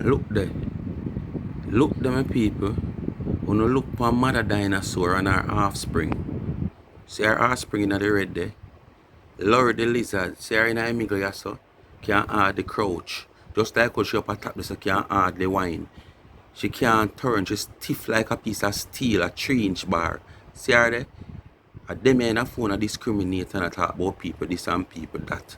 Look there. Look there, my people. Wanna look for mother dinosaur and her offspring. See her offspring in the red there. Laurie the lizard, see her in the middle here, so can't hardly crouch. Just like how she up at top, so can't hardly whine. She can't turn, she's stiff like a piece of steel, a 3-inch bar. See her there? And them in a phone discriminate and talk about people, this and people that.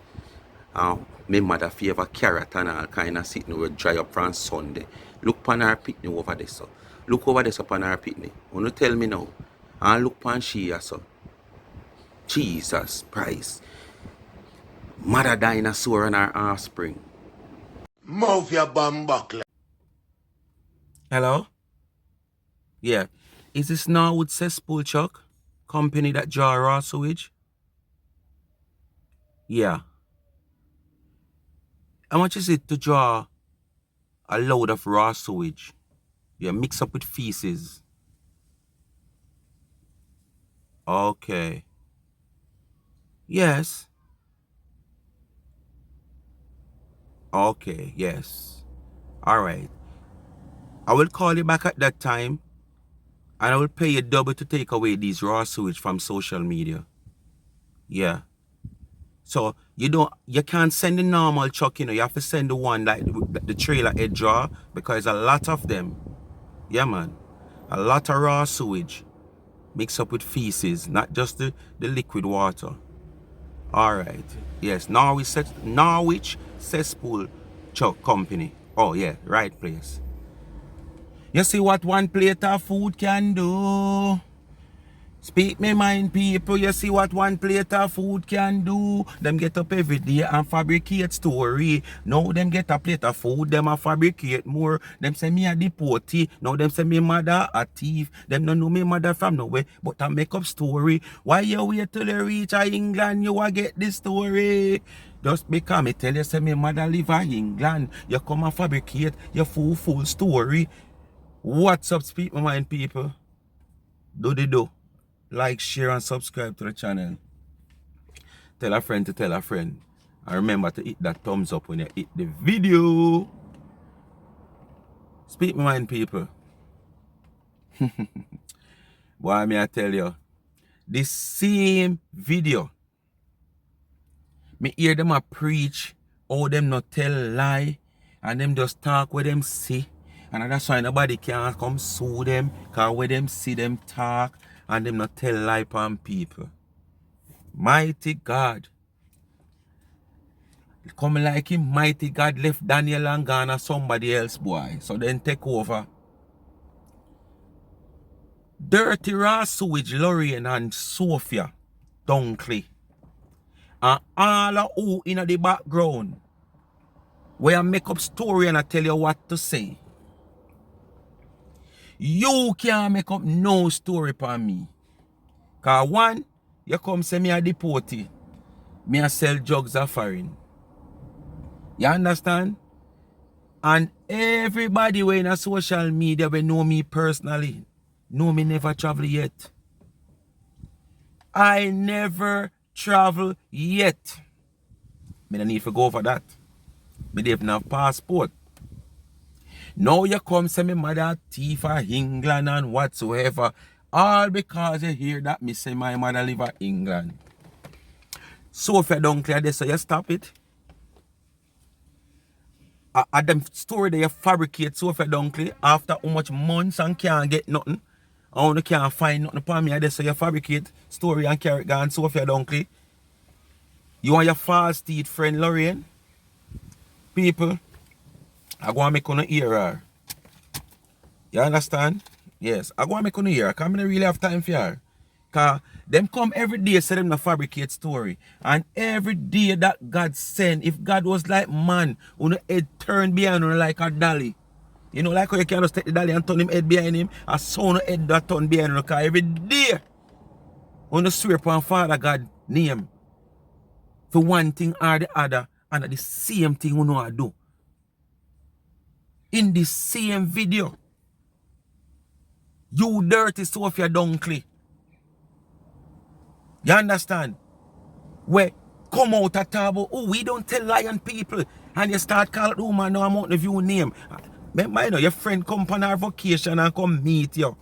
My mother favor carrot and all kind of sitting with dry up from Sunday. Look upon her picnic over there, so. Look over there upon her picnic. Wanna tell me now? And look upon she here, so. Jesus Christ. Mother dinosaur and her offspring. Mouth your bum buckler. Hello? Yeah. Is this Norwood Cesspool Chuck? Company that draw raw sewage? Yeah. How much is it to draw a load of raw sewage? Yeah, mix up with feces. Okay. Yes. Okay, yes. Alright. I will call you back at that time and I will pay you double to take away these raw sewage from social media. Yeah. So you can't send the normal truck, you have to send the one like the trailer head draw because a lot of them, yeah man, a lot of raw sewage mixed up with feces, not just the liquid water. Alright. Yes, Norwich Cesspool Truck Company. Oh yeah, right place. You see what one plate of food can do? Speak me mind, people. You see what one plate of food can do? Them get up every day and fabricate story. Now them get a plate of food, them a fabricate more. Them say me a deportee. Now them say me mother a thief. Them don't know me mother from nowhere, but I make up story. Why you wait till you reach England, you a get this story? Just because me tell you say me mother live in England, you come and fabricate your full story. What's up, speak my mind, people? Do. Like, share, and subscribe to the channel. Tell a friend to tell a friend. And remember to hit that thumbs up when you hit the video. Speak my mind, people. Why may I tell you? This same video, me hear them a preach, how them not tell lie, and them just talk what them see. And that's why nobody can come sue them, because when them see them talk, and them not tell lie upon people. Mighty God. Come like him, mighty God left Daniel and gone or somebody else, boy. So then take over. Dirty raw sewage, Lorraine and Sophia Dunkley. And all of who in the background. Where I make up story and I tell you what to say. You can't make up no story for me. Cause one, you come say me a deportee. Me a sell drugs of foreign. You understand? And everybody who in a social media will know me personally. Know me never travel yet. I never travel yet. Me don't need to go for that. Me don't even have passport. Now you come say me mother thief for England and whatsoever. All because you hear that me say my mother live in England. So if you don't clear this, so you stop it. At them story that you fabricate so if you don't clear after how much months and can't get nothing. And you can't find nothing upon me, so you fabricate story and carry it gone so if you don't clear. You want your false teeth friend Lorraine? People, I go and make on hear her. You understand? Yes, I go and make on hear her. Because I don't really have time for her. Because them come every day say them to fabricate story. And every day that God send, if God was like man, who head turn behind him like a dolly. You know, like how you can just take the dolly and turn him head behind him, a son head that turn behind him. Because every day, when you swear upon Father God name, for one thing or the other, and the same thing you know I do. In the same video, you dirty Sophia Dunkley. You understand? Where come out at table, oh, we don't tell lion people. And you start calling the woman, no, I'm out of your name. Remember, you know, your friend come on her vacation and come meet you.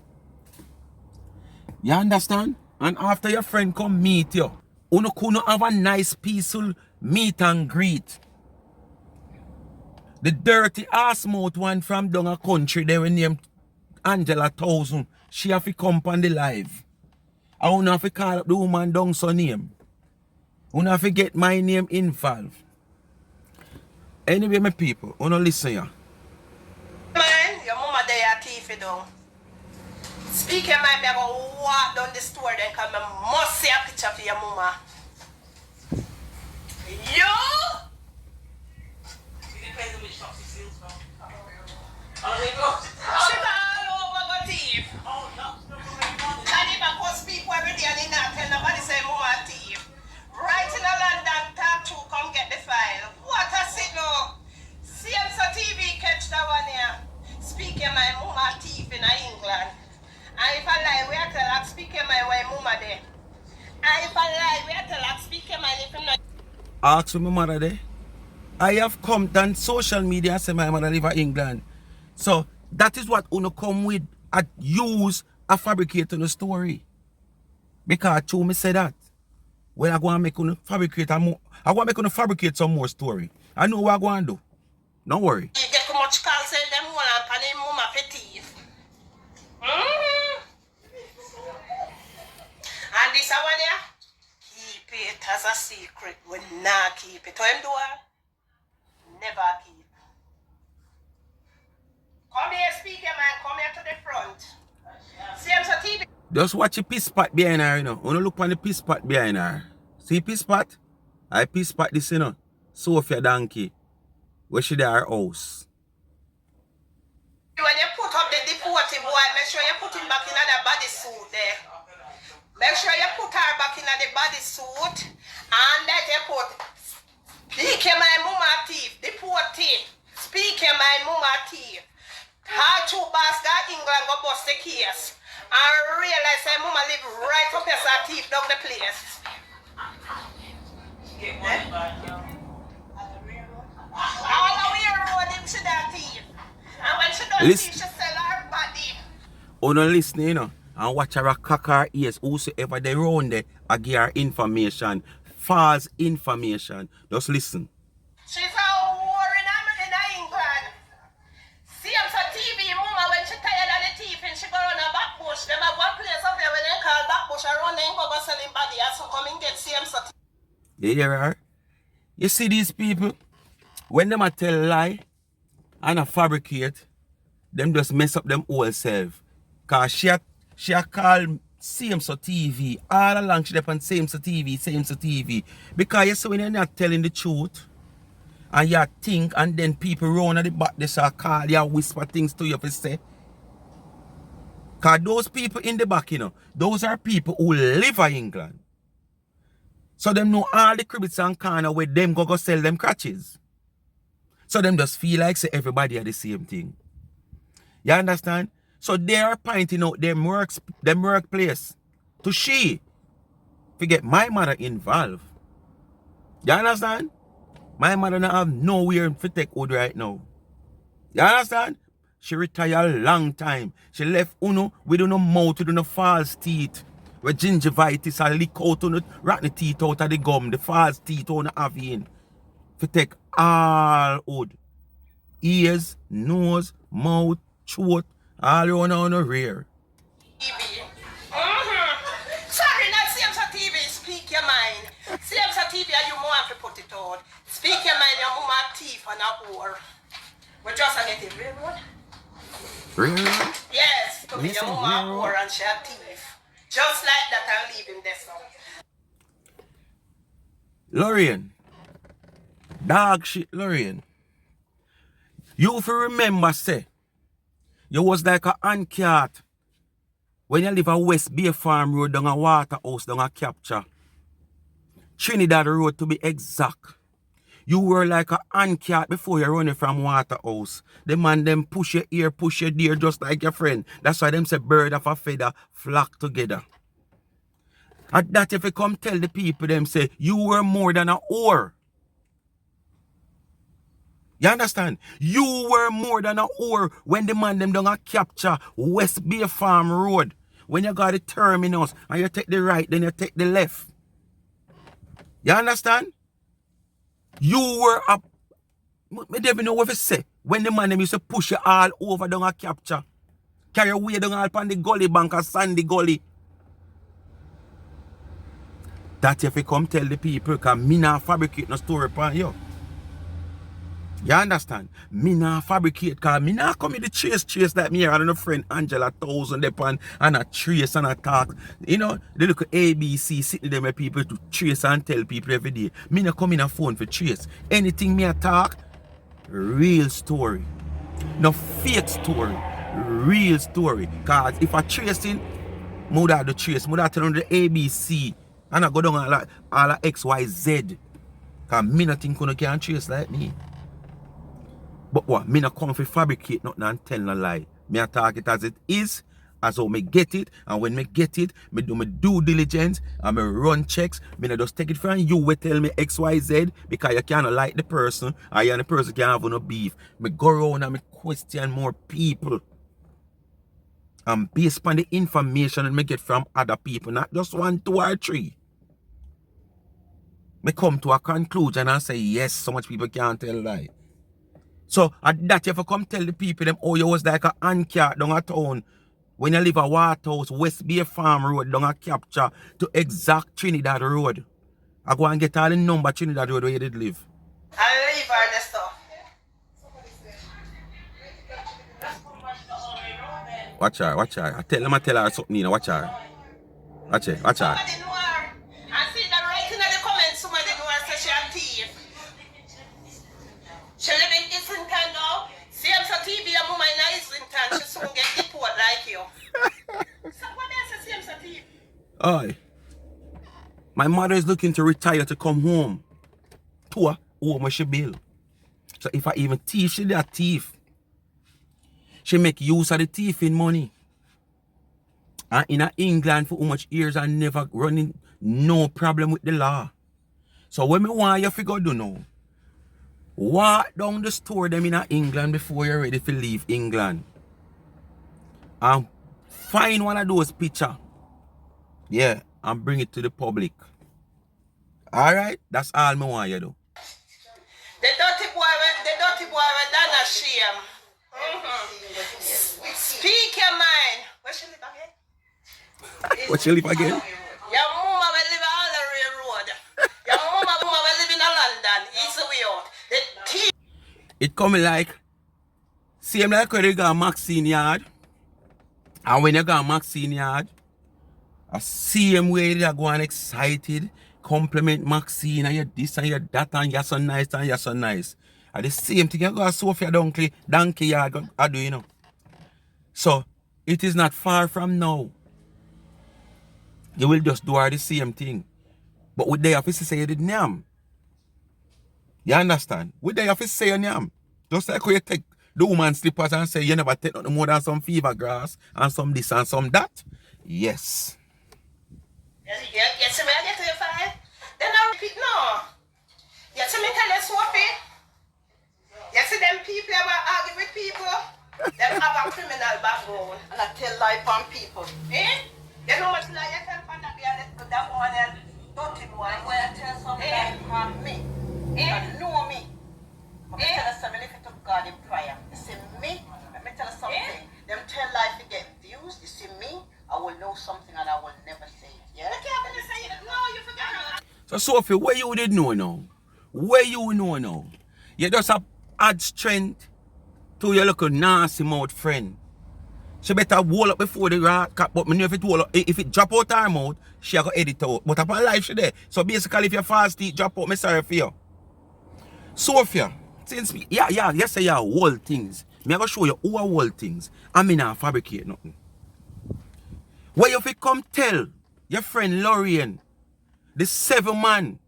You understand? And after your friend come meet you, you couldn't have a nice, peaceful meet and greet. The dirty ass mouth one from down a country there named Angela 1000. She have to come on the live. I don't have to call up the woman down so name. I don't have to get my name involved. Anyway, my people, I don't listen ya. Man, your mama there at TV though. Speaking man, me go walk down the store then cause I must see a picture for your mama. Yo! She all over the thief. And if I go speak every day and he not tell nobody say mama thief. Right in a London, talk to come get the file. What a sit now. CMS TV catch that one here. Speaking my mama thief in England. And if I lie, we have to like speaking my way mama there. And if I lie, we have to like speaking my if I'm not. Ask my mother there. I have come on social media and say my mother live in England. So that is what uno come with. I use a fabricator in the story. Because to me say that. When I go and make uno fabricate more, I want to make uno fabricate some more story. I know what I go and do. Don't worry. You get too much calls say them one and pan mama for thief. And this one here, keep it as a secret. We not keep it. To him do never keep. Come here, speaker man. Come here to the front. CMS TV. Just watch the piss pot behind her, you know. Wanna look on the piss pot behind her. See piss pot? I piss pot this, you know. Sophia Donkey. Where she there her house. When you put up the deported boy, make sure you put him back in the bodysuit there. Make sure you put her back in the bodysuit. And that you put speak my mama thief, deported. Speak my mama thief. How two boss got England go bust the case. And realize that mama live right up as a thief down the place. All the way around him she that thief. And when she done thief, she sell her body. Oh no listen, you know. And watch her cock her ears. Whosoever they round there, I give her information. False information. Just listen. She's a war in England. CMS TV, mama, when she tired of the thief and she go on a back bush, them have one place up there when they call back bush around there and go selling body. So come and get CMS TV. You hear her? You see these people? When them a tell lie and a fabricate, them just mess up them whole self. Cause she a call CMS TV. All along she depend CMS TV. Because you see when you're not telling the truth, and you think, and then people run at the back, they shall call you, whisper things to you for say. Because those people in the back, you know, those are people who live in England. So them know all the cribbits and corner where them go sell them crutches. So them just feel like say everybody are the same thing. You understand? So they are pointing out them workplace to she. Forget my mother involved. You understand? My mother don't have nowhere to take wood right now. You understand? She retired a long time. She left Uno with no mouth, with no false teeth. With gingivitis and leak out on the rotten teeth out of the gum, the false teeth on the avian. To take all wood. Ears, nose, mouth, throat, all around on the rear. TV. Sorry, not CMS TV. Speak your mind. CMS TV, you more have to put it on. Speak your mind, your mama thief and a whore. We just a get it railroad. Railroad? Yes, to be your mama a whore and she a thief. Just like that, I'll leave him there. Lorraine. Dog shit, Lorraine. You if you remember, say, you was like a handcat when you live a West Bay Farm Road down a Waterhouse, down a Capture. Trinidad Road to be exact. You were like a handcat before you running from Waterhouse. The man them push your ear, push your deer just like your friend. That's why them say bird of a feather flock together. And that if you come tell the people them say you were more than a whore. You understand? You were more than a whore when the man them done a capture West Bay Farm Road. When you got the terminus and you take the right, then you take the left. You understand? You were a... I never know what to say. When the man them used to push you all over down a capture. Carry away down all upon the gully bank or sandy gully. That if you come tell the people, because me not fabricate no story upon you. You understand? Me not fabricate, because me not come in the chase like me here and a friend Angela 1,000 upon and a trace and a talk. You know, they look at ABC sitting there with people to trace and tell people every day. Me not come in a phone for trace. Anything me a talk, real story. No fake story. Real story. Because if I tracing, I would have the trace. I would have tell them the ABC. And I go down all the XYZ. Because me not think you can trace like me. But what? Me not come to fabricate nothing and tell no lie. Me a talk it as it is, as how me get it, and when me get it, me do my due diligence, and me run checks. Me not just take it from you will tell me XYZ, because you cannot like the person, or you and the person can't have no beef. Me go around and me question more people. And based on the information that me get from other people, not just 1, 2, or 3. Me come to a conclusion and say, yes, so much people can't tell lie. So at that you have to come tell the people them, oh, you was like a handcart down a town. When you live a Waterhouse, West Bay Farm Road, down a capture to exact Trinidad Road. I go and get all the number Trinidad Road where you did live. I leave Ernesto. Watch her. I tell her something, you know, watch her. Watch her. Somebody know her. I see that right in the comments, somebody know her say she a thief. She live in Islington now. See I'm so TV, a woman in Islington, she soon get deported like you. So what else see I'm so thief? Aye. My mother is looking to retire to come home. To her home where she build. So if I even thief, she a thief. She make use of the thieving money. And in England for how much years I never running no problem with the law. So when me want you figure do now, walk down the store them in England before you're ready to leave England. And find one of those pictures. Yeah, and bring it to the public. Alright? That's all me want you do. The dirty boy with done a shame. Speak your mind. Where she live again? What you live again? Your mama will live on the railroad. Your mama will live in London. It's a way out. The tea. It coming like, same like when you go to Maxine Yard. And when you go to Maxine Yard, a same way they are going excited, compliment Maxine and you're this and you're that and you're so nice and you're so nice. And the same thing you go to Sophia Donkey Yard, I do, you know. So, it is not far from now. You will just do all the same thing. But with the officer say you did nyam. You understand? With the officer say you nyam. Just like when you take the woman's slippers and say you never take nothing more than some fever grass and some this and some that. Yes. Yes, me I get to your file. Then I repeat no. Yes, me tell you Sophie. You see them people ever argue with people? Them have a criminal background and I tell lie on people. Eh? You know much lie you tell from that one and dirty one where I tell something on me. You know me. But me tell you something if you took God in prayer. You see me? Let me tell you something. Them tell lie to get views. You see me? I will know something and I will never say it. Yeah? You can't really say it. No, you forgot. So Sophie, where you did know now? Where you know now? You just have add strength to your little nasty mouth friend. She better hold up before the rat cat, but if it hold up, if it drop out her mouth, she go edit out. But upon life she there. So basically if your fast teeth drop out, me sorry for you. Sophia, since me, you say you whole things. Me I go show you who are whole things. I mean I fabricate nothing. Where you fi come tell your friend Lorraine, the 7 man,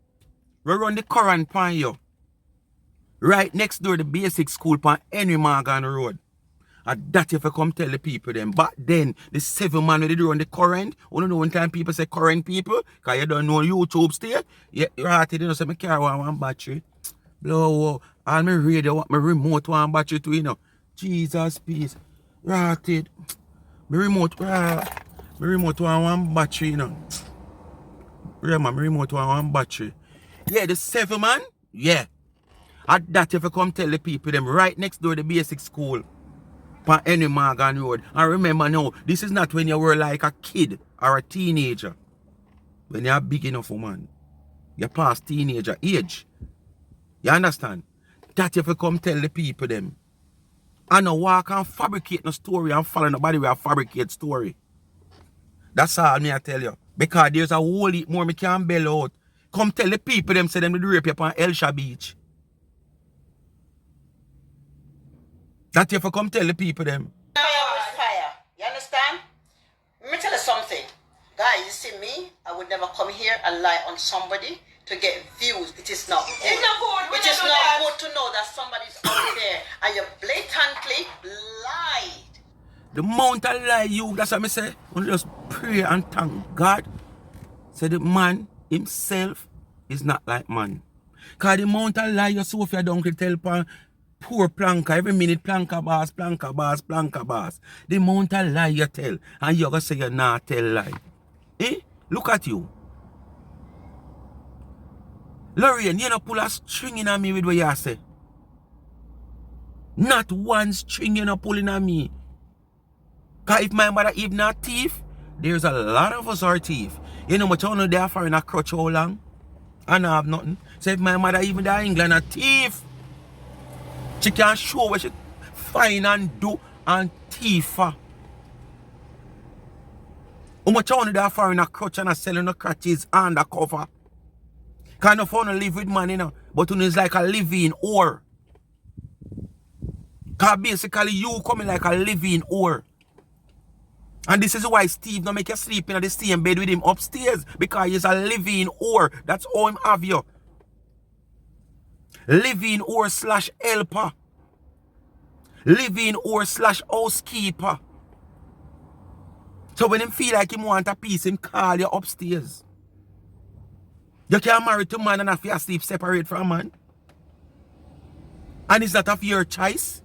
we run the current pan you. Right next door the basic school pan Henry Morgan Road. And that if I come tell the people them. Back then, the 7 man where they run the current. You don't know one time people say current people. Because you don't know YouTube still. You right, you don't say my car want one battery. Blow. All my radio, what my remote one battery to, you know. Jesus, peace. Rotted. My remote one battery, you know. Remember, my remote one battery. Yeah, the 7 man? Yeah. At that, if you come tell the people, them right next door the basic school. On any Morgan Road. And remember now, this is not when you were like a kid or a teenager. When you're big enough, man. You're past teenager age. You understand? That if you come tell the people them. And no walk and fabricate no story and follow nobody with a fabricate story. That's all me I tell you. Because there's a whole heap more me can bail out. Come tell the people them say them do rape you on Elsha Beach. That if you come tell the people them. Fire with fire. You understand? Let me tell you something. Guys, you see me, I would never come here and lie on somebody to get views. It is not good. It's not good. It is not good to know that somebody's out there and you blatantly lied. The amount of lie you, that's what I say. We just pray and thank God. So the man himself is not like man. Because the amount of lie you Sophia don't tell upon poor planker, every minute planker boss. The amount of lie you tell, and you're going to say you're not tell lie. Eh? Look at you. Lorraine, you don't pull a string in on me with what you say. Not one string you not pulling on me. Because if my mother even a thief, there's a lot of us are thief. You know much only there for in a crutch how long? And I have nothing. So if my mother even there in England a thief, she can show what she find and do and thief for. How much only there for in a crutch and a selling the crutches undercover. Kind of fun to live with man, you know. But when it's like a living whore. Because basically you coming like a living whore. And this is why Steve don't make you sleep in the same bed with him upstairs. Because he's a living whore. That's how him have you. Living whore slash helper. Living whore slash housekeeper. So when him feel like him want a piece, him call you upstairs. You can't marry to man and have your sleep separate from man. And is that of your choice?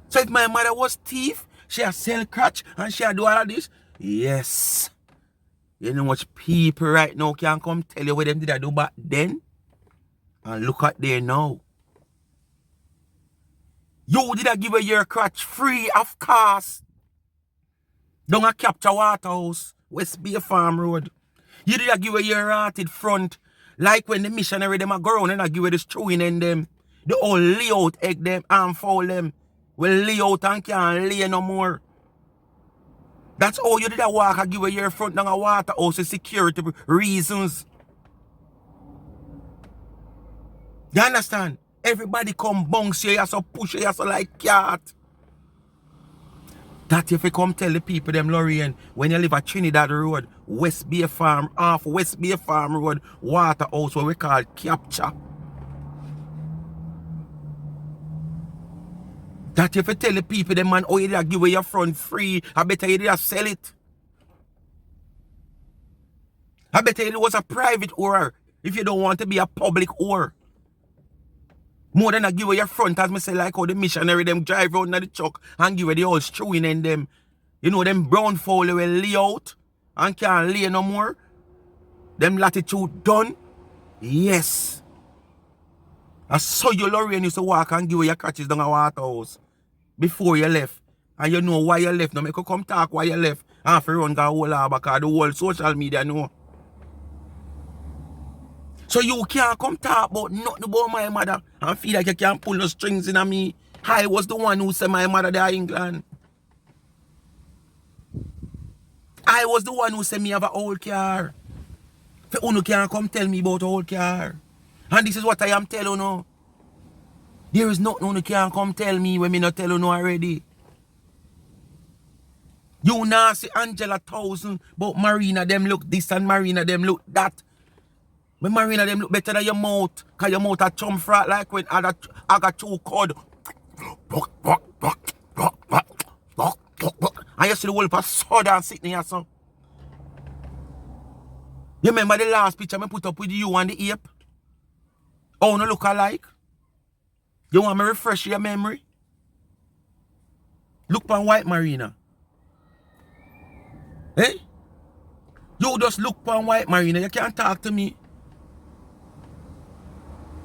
So if my mother was thief, she a sell crutch and she a do all of this? Yes. You know much people right now can come tell you what them did I do back then? And look at there now. You did I give her your crutch free of cost. Down a Capture Waterhouse, West Bay Farm Road. You did I give her your rotted front. Like when the missionary them a go around and I give her the string in them. The whole layout egg them and foul them. Will lay out and can't lay no more. That's all you did a walk and give her your front down a Waterhouse for security reasons. You understand? Everybody come bounce you, you so push you so like cat. That if you come tell the people them Lorraine, when you live at Trinidad Road, West Bay Farm, off West Bay Farm Road, Waterhouse, what we call Capture. That if you tell the people them man, oh you did give away your front free, I better you did sell it. I better it was a private whore if you don't want to be a public whore. More than I give away your front, as me say, like how the missionary them drive around in the truck and give away the whole string in them. You know, them brown fowl will lay out and can't lay no more. Them latitude done. Yes. I saw you, Lorraine, used to walk and give away your catches down a Waterhouse before you left. And you know why you left. Now make you come talk why you left. And if you run the whole hour because the whole social media know. So you can't come talk about nothing about my mother and feel like you can't pull no strings in on me. I was the one who said my mother there in England. I was the one who said me have a old car. You can't come tell me about old car. And this is what I am telling you now. There is nothing you can't come tell me when me not tell you no already. You now see Angela 1000, but Marina them look this and Marina them look that. But Marina them look better than your mouth. Cause your mouth a chum frat like when I got two cod. And you see the wolf a soda sitting here so. You remember the last picture I put up with you and the ape? Oh, no look alike? You want me to refresh your memory? Look on White Marina. Eh? You just look on White Marina. You can't talk to me.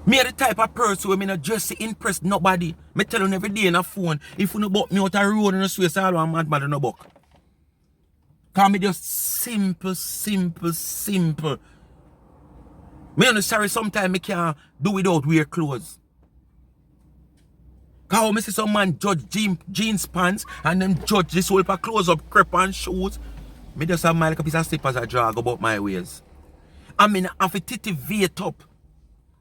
Me are the type of person who me not just to impress nobody. Me tell you every day in a phone, if you no buck me out a road and a Swiss, all one mad no buck. Cause me just simple. Me only sorry sometimes me can't do without wear clothes. Cause me see some man judge jeans pants and then judge this whole for clothes up, crepe and shoes. Me just have my like a piece of slippers I drag about my ways. I mean I have to titivate up.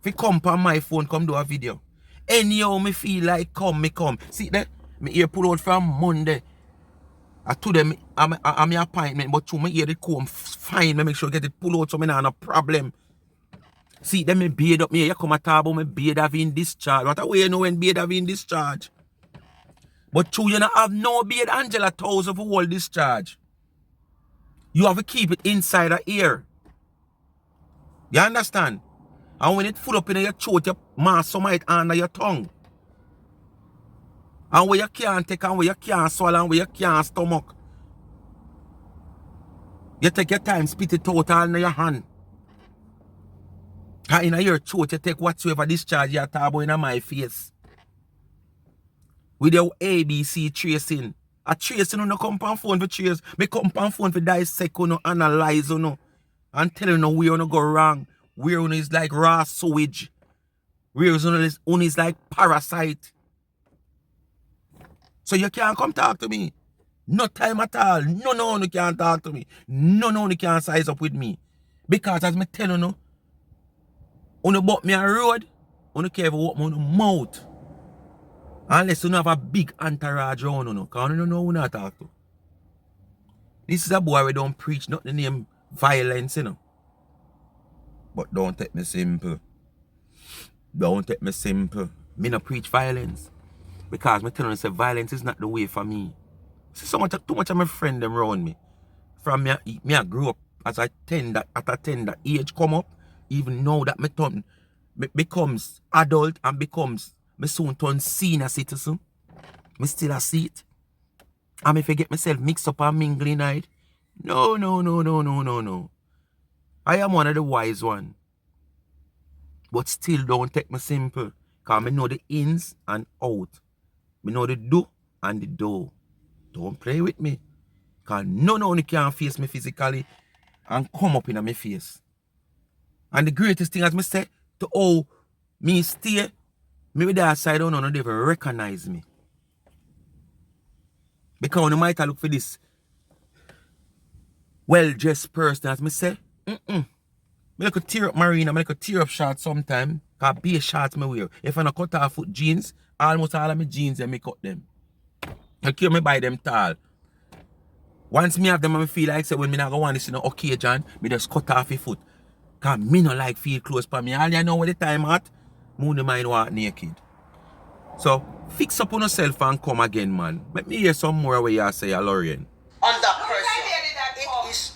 If you come on my phone, come do a video. Anyhow me feel like me come. See that? Me ear pull out from Monday. I told them I'm my appointment, but to me ear the comb fine. Me make sure get it pull out so me not have no problem. See, them me beard up me. You come at talk about me beard have in discharge. What a way you know when beard have in discharge? But true, you not have no beard, Angela, 1,000 for all discharge. You have to keep it inside the ear. You understand? And when it full up in your throat, you mass some it under your tongue. And where you can't take and where you can't swallow and where you can't stomach. You take your time, spit it out under your hand. And in your throat, you take whatsoever discharge you talk about in my face. With your ABC tracing. A tracing on no come on phone for trace. Me come on phone for dissect or no analyze or no. And tell you no where you no go wrong. Where one is like raw sewage. Where one is like parasite. So you can't come talk to me. No time at all. No, you can't talk to me. No, you can't size up with me. Because as me tell you no, when you buck me a road, you can't even walk me on the mouth. Unless you have a big entourage around you. Because you don't know who not talk to. This is a boy who don't preach not the name violence, you know. But don't take me simple. Don't take me simple. Me no preach violence. Because me tell you, say violence is not the way for me. See, too much of my friend them around me. From me I grew up as at a tender age come up. Even now that me becomes adult and me soon turn senior citizen. Me still a see it. And if I get myself mixed up and mingling night. No. I am one of the wise one. But still don't take me simple. Because I know the ins and out. I know the do and the do. Don't play with me. Because none of you can face me physically and come up in my face. And the greatest thing as me say, to all me stay, maybe that side on they even recognize me. Because you might look for this well-dressed person, as me say, I like to tear up Marina, I like to tear up shorts sometime. Because be a shorts me wear. If I not cut off foot jeans, almost all of my jeans I cut them. I care me buy them tall. Once me have them, I feel like say when me not go want this in an occasion, me just cut off your foot. Because me not like feel close for me. All you know what the time at, moon the mind walk naked. So, fix up on yourself and come again, man. Let me hear some more where you say, Lorraine. On that person, it is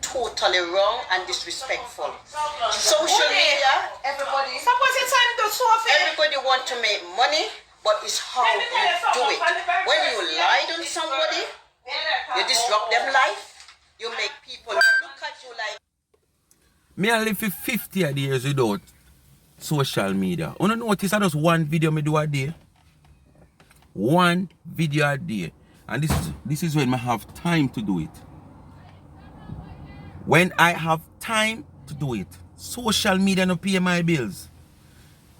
totally wrong and disrespectful. Social media, everybody want to make money, but it's how you do it. When you lie on somebody, you disrupt them life, you make people look at you like... Me I live for 50 years without social media. You notice I just one video me do a day. One video a day. And this is when I have time to do it. When I have time to do it, social media no pay my bills.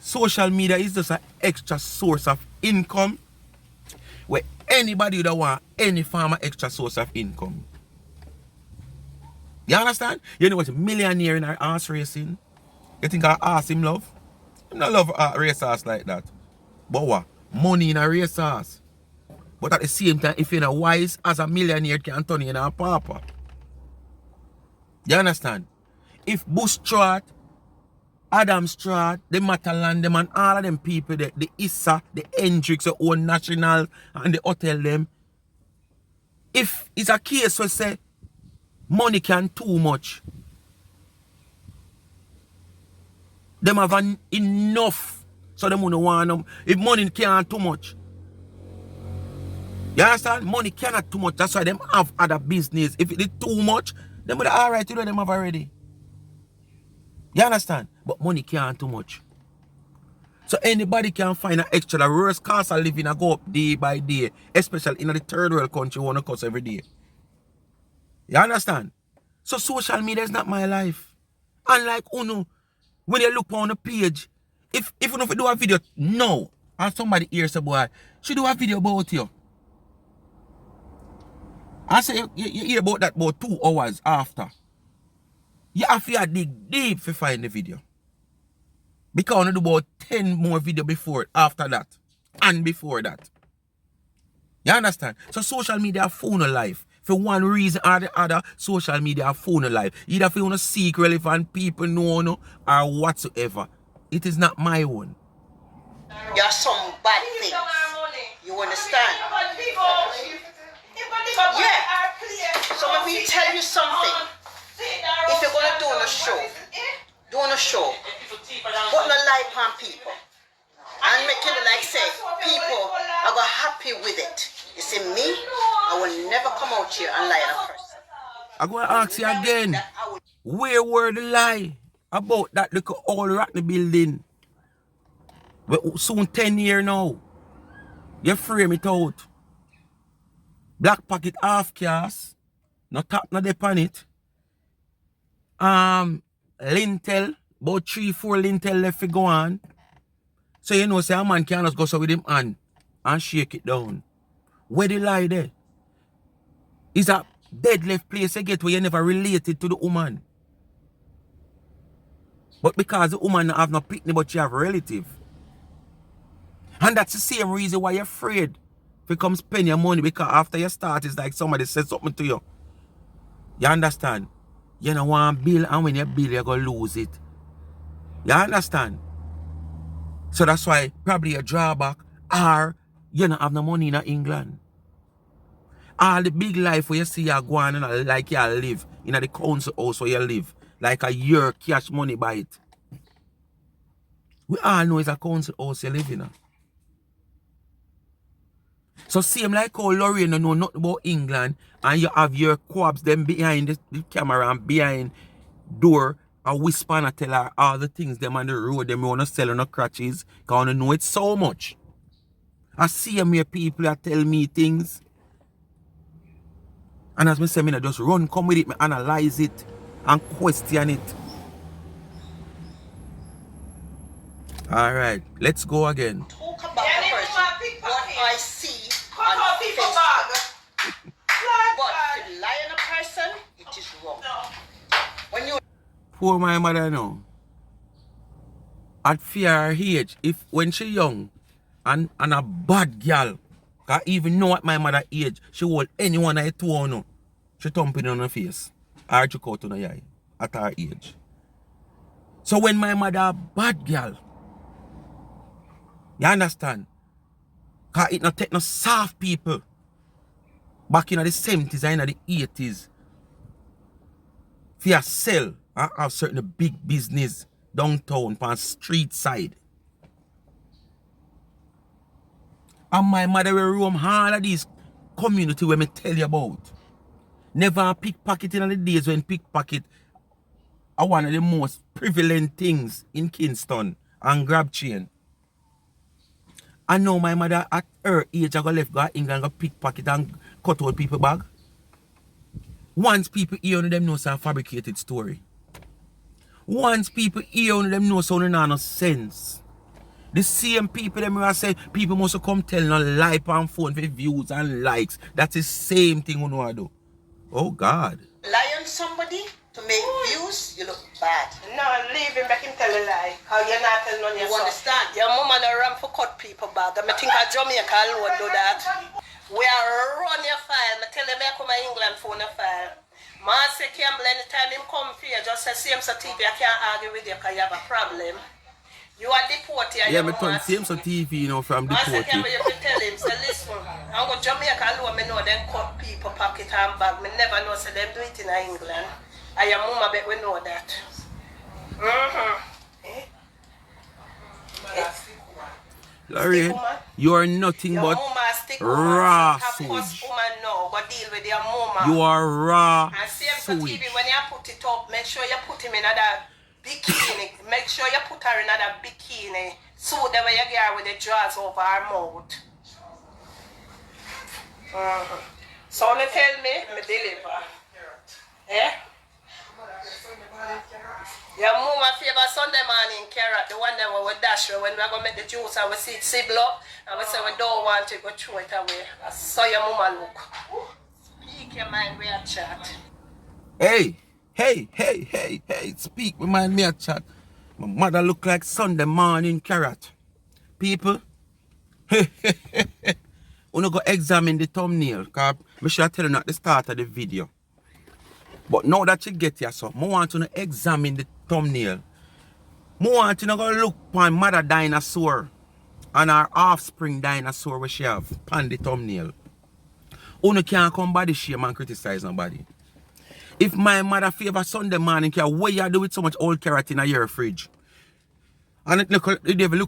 Social media is just an extra source of income where anybody that want any form of extra source of income. You understand? You know what? Millionaire in our horse racing. You think I ask him love? Him not love a racehorse like that. But what? Money in a racehorse. But at the same time, if you're not wise as a millionaire, can turn you in a pauper. You understand? If Bush Strat, Adam Strat, the Matalan, them and all of them people, the Issa, the Hendrix, the own National, and the hotel them, if it's a case where say, money can too much, Them have enough. So them don't want them. If money can't too much. You understand? Money cannot too much. That's why them have other business. If it is too much, them would alright, you know them have already. You understand? But money can't too much. So anybody can find an extra. The worst cost of living go up day by day. Especially in the third world country want to cost every day. You understand? So social media is not my life. Unlike Uno, when you look on the page, if you don't do a video no, and somebody hears a boy, she do a video about you. I say you hear about that about 2 hours after. You have to dig deep to find the video. Because I do about 10 more videos before, after that, and before that. You understand? So social media phone a life. For one reason or the other, social media phone a life. Either if you want to seek relevant people no, or whatsoever. It is not my own. There are some bad things. You understand? Yeah. So let me tell you something. If you're going to do on a show, put no life on people. And making it like say, people are going happy with it. You see me, I will never come out here and lie on a person. I'm going to ask you again. Where were the lie about that little old rotten building? Well, soon 10 years now. You frame it out. Black pocket half cast. No top, no dip on it. Lintel. About 3-4 lintel left to go on. So you know, say a man can't just go so with him hand and shake it down. Where the lie there? Is a dead left place you get where you never related to the woman. But because the woman have no pitney, but she have a relative. And that's the same reason why you're afraid to come spend your money, because after you start, it's like somebody said something to you. You understand? You don't want to bill, and when you bill, you're going to lose it. You understand? So that's why probably a drawback, or you don't have no money in England. All the big life where you see you go on and like you live in the council house where you live, like a year cash money by it. We all know it's a council house you live in. So same like how Lorraine don't know nothing about England, and you have your co-ops them behind the camera and behind door and whisper and tell her all the things them on the road them want to sell on the crutches because I know it so much. I see more people that tell me things. And as I say, I just run, come with it, I analyze it and question it. Alright, let's go again. Talk about the person, what I see on Facebook. But to lie on a person, it is wrong. When you Poor my mother now. At fear her age, when she young and a bad girl, cause even know at my mother age, she hold anyone I two no. She thumping on her face. Or she out on her eye at her age. So when my mother a bad girl, you understand? Cause it not take no soft people back in the 70s and in the 80s for sell and have certain big business downtown on street side. And my mother will roam all of these community where me tell you about. Never pickpocket in the days when pickpocket are one of the most prevalent things in Kingston and grab chain. I know my mother at her age I go left go to England go pickpocket and cut out people bag. Once people hear on them know it's a fabricated story. Once people hear on them know so no sense. The same people them will say people must come tell no lie on phone for views and likes. That's the same thing we know do. Oh God. lie on somebody to make views, you look bad. No, leave him, make him tell a lie. How you're not telling on yourself. You understand? Your mom and a ram for cut people bag. I think a Jamaica alone do that. We are run your file. I tell them I come to England for a file. Man say Campbell anytime him come here, just say same so TV, I can't argue with you because you have a problem. You are deported. Yeah, me turn same so TV, you know, from deported. I you can tell him, say listen, I'm going to Jamaica alone, I know them cut people pocket and bag. I never know say them do it in England. And your mama bet we know that. Stick Lorraine, woman. you are nothing Your but mama stick woman. raw Some cuss sewage. woman no. Go deal with your mama. You are raw And same for TV, sewage. when you put it up, make sure you put him in another bikini. Make sure you put her in another bikini. So that way you get her with the drawers over her mouth. So you tell me deliver. Eh? Your mama favor Sunday morning carrot, the one that we dash when we're going to make the juice and we see it sibble up and we say we don't want to go throw it away. That's so your mama look. Speak your mind, we are chat. Hey, speak, remind me of chat. My mother look like Sunday morning carrot. People, wanna go examine the thumbnail, cause I should tell you at the start of the video. But now that you get here, so I want you to examine the thumbnail. I want you to go look on mother dinosaur and our offspring dinosaur which she have on the thumbnail. You can't come body shame and criticize nobody. If my mother favor Sunday morning, what you do with so much old carrot in your fridge? And it look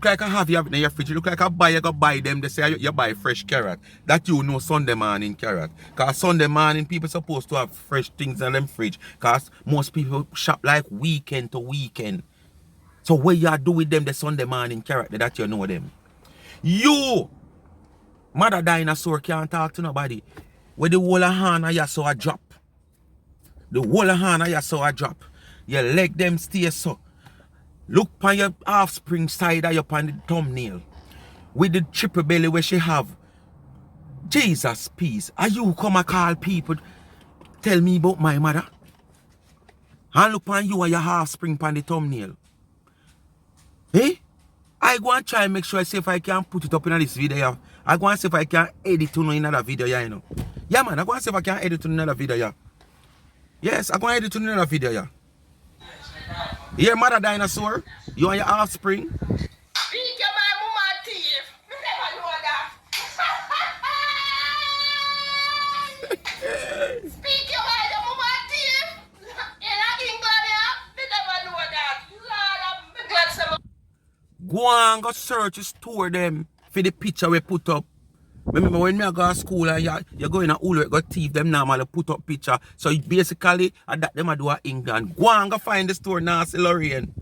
like I have you have it in your fridge. It look like a buy, you go buy them. They say you buy fresh carrot. That you know Sunday morning carrot. Because Sunday morning people supposed to have fresh things in them fridge. Because most people shop like weekend to weekend. So what you do with them the Sunday morning carrot that you know them? You, mother dinosaur, can't talk to nobody. Where the whole of hand you saw a drop. The whole of hand you saw a drop. Your leg them stay so. Look on your offspring side of up on the thumbnail. With the triple belly where she have. Jesus, peace. Are you come and call people tell me about my mother? And look on you and your offspring on the thumbnail. Eh? I go and try and make sure I see if I can put it up in this video. I go and see if I can edit to another video, you know. Yeah, man, I go and see if I can edit to another video, yeah. Yes, I go and edit to another video, yeah. Here, mother dinosaur, you and your offspring. Speak your my mama thief. Me never know that. Speak your my mama thief. In England, yeah. Me never know that. Lord, I'm glad some. Go and go search the store them for the picture we put up. Remember when I go to school and you go in a hole go thief them normally put up picture. So basically that them a do at England. Go and go find the store Nancy Lorraine.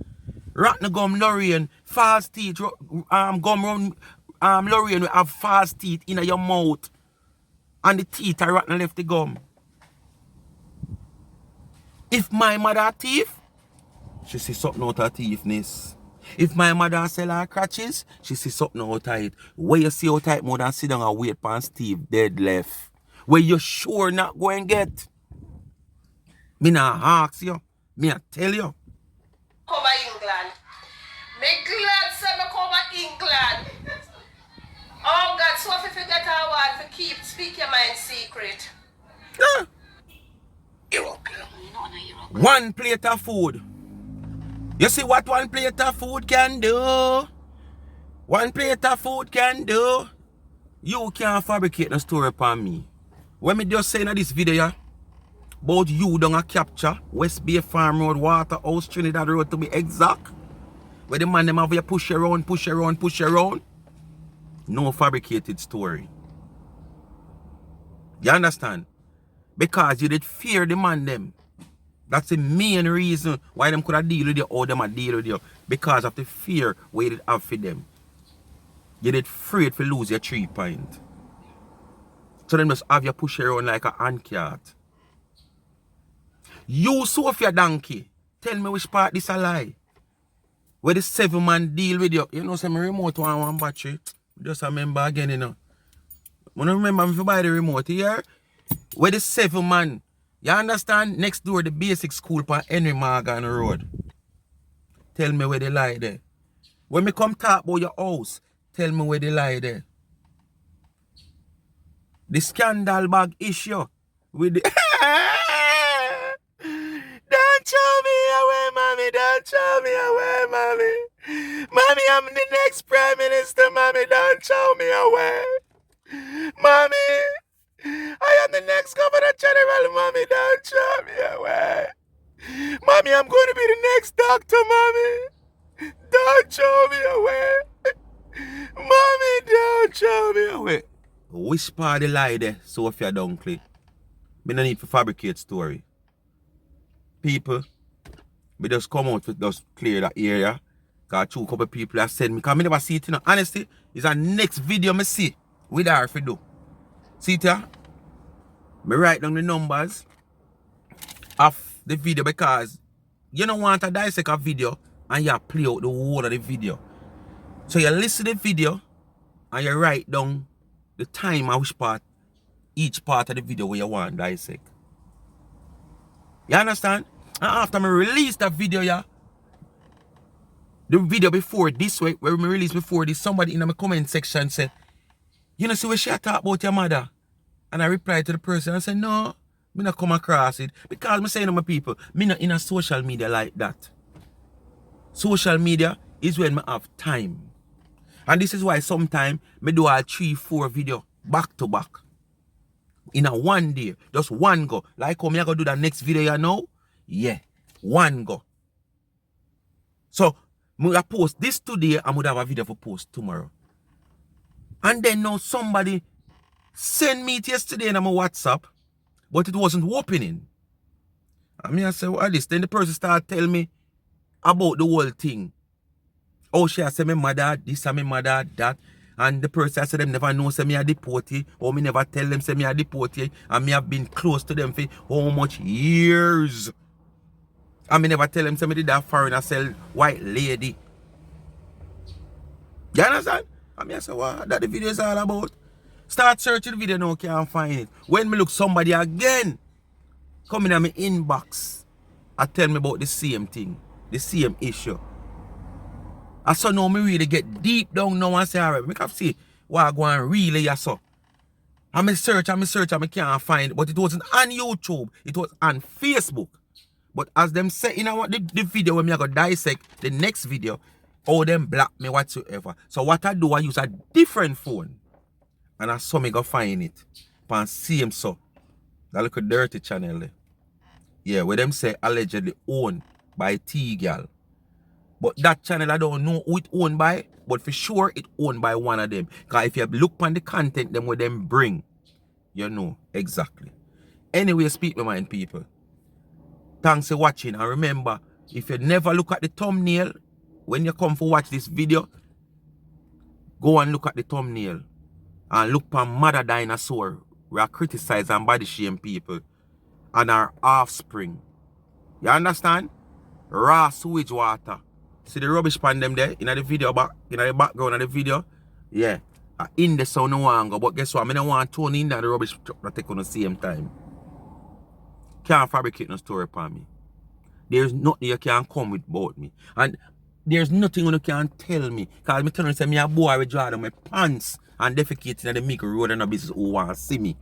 Rotten gum Lorraine, false teeth, gum round Lorraine will have false teeth in your mouth. And the teeth are rotten left the gum. If my mother a thief, she see something out of thiefness. If my mother sell her crutches, she see something out of it. Where you see out of it more than sit down and wait for Steve dead left. Where you sure not going to get. Me not ask you. Me I tell you. Cover England. Me glad say me cover England. Oh God, so if you get our word for keep speak your mind secret. Yeah. Europe. One plate of food. You see what one plate of food can do? One plate of food can do. You can't fabricate no story upon me. When me just saying this video about you down a capture, West Bay Farm Road, Waterhouse, Trinidad Road to be exact. Where the man them have you push around. No fabricated story. You understand? Because you did fear the man them. That's the main reason why them could have deal with you or them a deal with you. Because of the fear we did have for them. You did afraid to lose your 3 point. So them just have you push around like a handcart. You Sophia Donkey, tell me which part this a lie. Where the 7-man deal with you. You know some remote one battery. Just remember again, you know. I don't remember if you buy the remote here. Where the 7-man. You understand? Next door, the basic school for Henry Morgan Road. Tell me where they lie there. When me come talk about your house, tell me where they lie there. The scandal bag issue with the... Don't show me away, mommy. Don't show me away, mommy. Mommy, I'm the next prime minister, mommy. Don't show me away. Mommy, I am the next governor general, mommy. Don't show me away. Mommy, I'm going to be the next doctor, mommy. Don't show me away. Mommy, don't show me away. Which part the lie there, Sophia Dunkley? Me no need to fabricate story. People, me just come out to just clear that area. Cause two couple people have said me, cause me never see it, you know. Honestly, it's a next video me see with her if you do. See it here? Me write down the numbers of the video because you don't want to dissect a video and you play out the whole of the video. So you listen to the video and you write down the time and which part, each part of the video where you want to dissect. You understand? And after me release that video, yeah, the video before this way, where me release before this, somebody in my comment section said, you know, see what she talk about your mother? And I replied to the person and said, no, me not come across it. Because me saying to my people, me not in a social media like that. Social media is when me have time. And this is why sometimes me do a 3-4 video back to back. In a one day, just one go. Like how me I go do the next video, you know? Yeah, one go. So, me I post this today and would have a video for post tomorrow. And then now somebody send me it yesterday in my WhatsApp, but it wasn't opening. And me I say, what is this? Then the person start telling me about the whole thing. Oh, she said my mother, this and my mother, that. And the person said them never know say me a deportee, or me never tell them say me a deportee, and me have been close to them for how much years. And me never tell them say me did that foreigner sell white lady. You understand? And me I say, what that the video is all about? Start searching the video now, can't find it. When me look somebody again coming in my inbox, I tell me about the same thing, the same issue. And so now me really get deep down now and say, alright, me can see what I go and really yes so. And me search and me can't find it. But it wasn't on YouTube, it was on Facebook. But as them say in the video when me I go dissect the next video, all them block me whatsoever. So what I do, I use a different phone. And I saw me go find it. And see him so. That little dirty channel there. Yeah, where them say allegedly owned by T-Girl. But that channel I don't know who it owned by, but for sure it owned by one of them. Because if you look on the content them what them bring, you know exactly. Anyway, speak my mind, people. Thanks for watching. And remember, if you never look at the thumbnail, when you come for watch this video, go and look at the thumbnail. And look for Mother Dinosaur. We are criticizing and body shame people. And our offspring. You understand? Raw sewage water. See the rubbish pan them there in the video back in the background of the video? Yeah. In the sound no one go. But guess what? I don't want to turn in the rubbish truck that take on the same time. Can't fabricate no story upon me. There's nothing you can come with about me. And there's nothing you can tell me. Because me tell you say me a boy with draw down my pants and defecating in the Mickey road and a business who want to see me.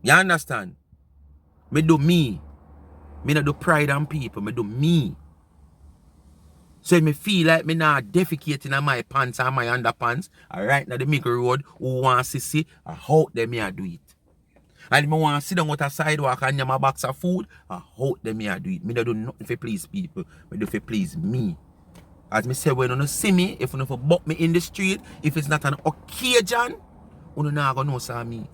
You understand? Me do me. Me not do pride on people. Me do me. So if me feel like me not defecating in my pants and my underpants, right now the Mickey road who want to see, I hope them me do it. And if I want to sit down with a sidewalk and have a box of food, I hope them me do it. Me don't do nothing for please people. Me do for please me. As me say, when you don't see me, if you don't buck me in the street, if it's not an occasion, you not going to know say me.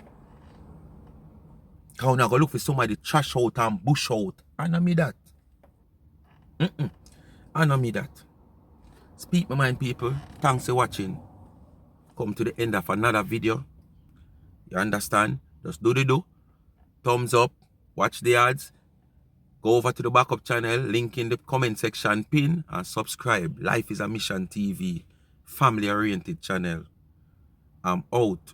Because you not going to look for somebody trash out and bush out. I know me that. I know me that. Speak my mind, people. Thanks for watching. Come to the end of another video. You understand? Just do the do. Thumbs up. Watch the ads. Go over to the backup channel. Link in the comment section. Pin and subscribe. Life is a Mission TV. Family oriented channel. I'm out.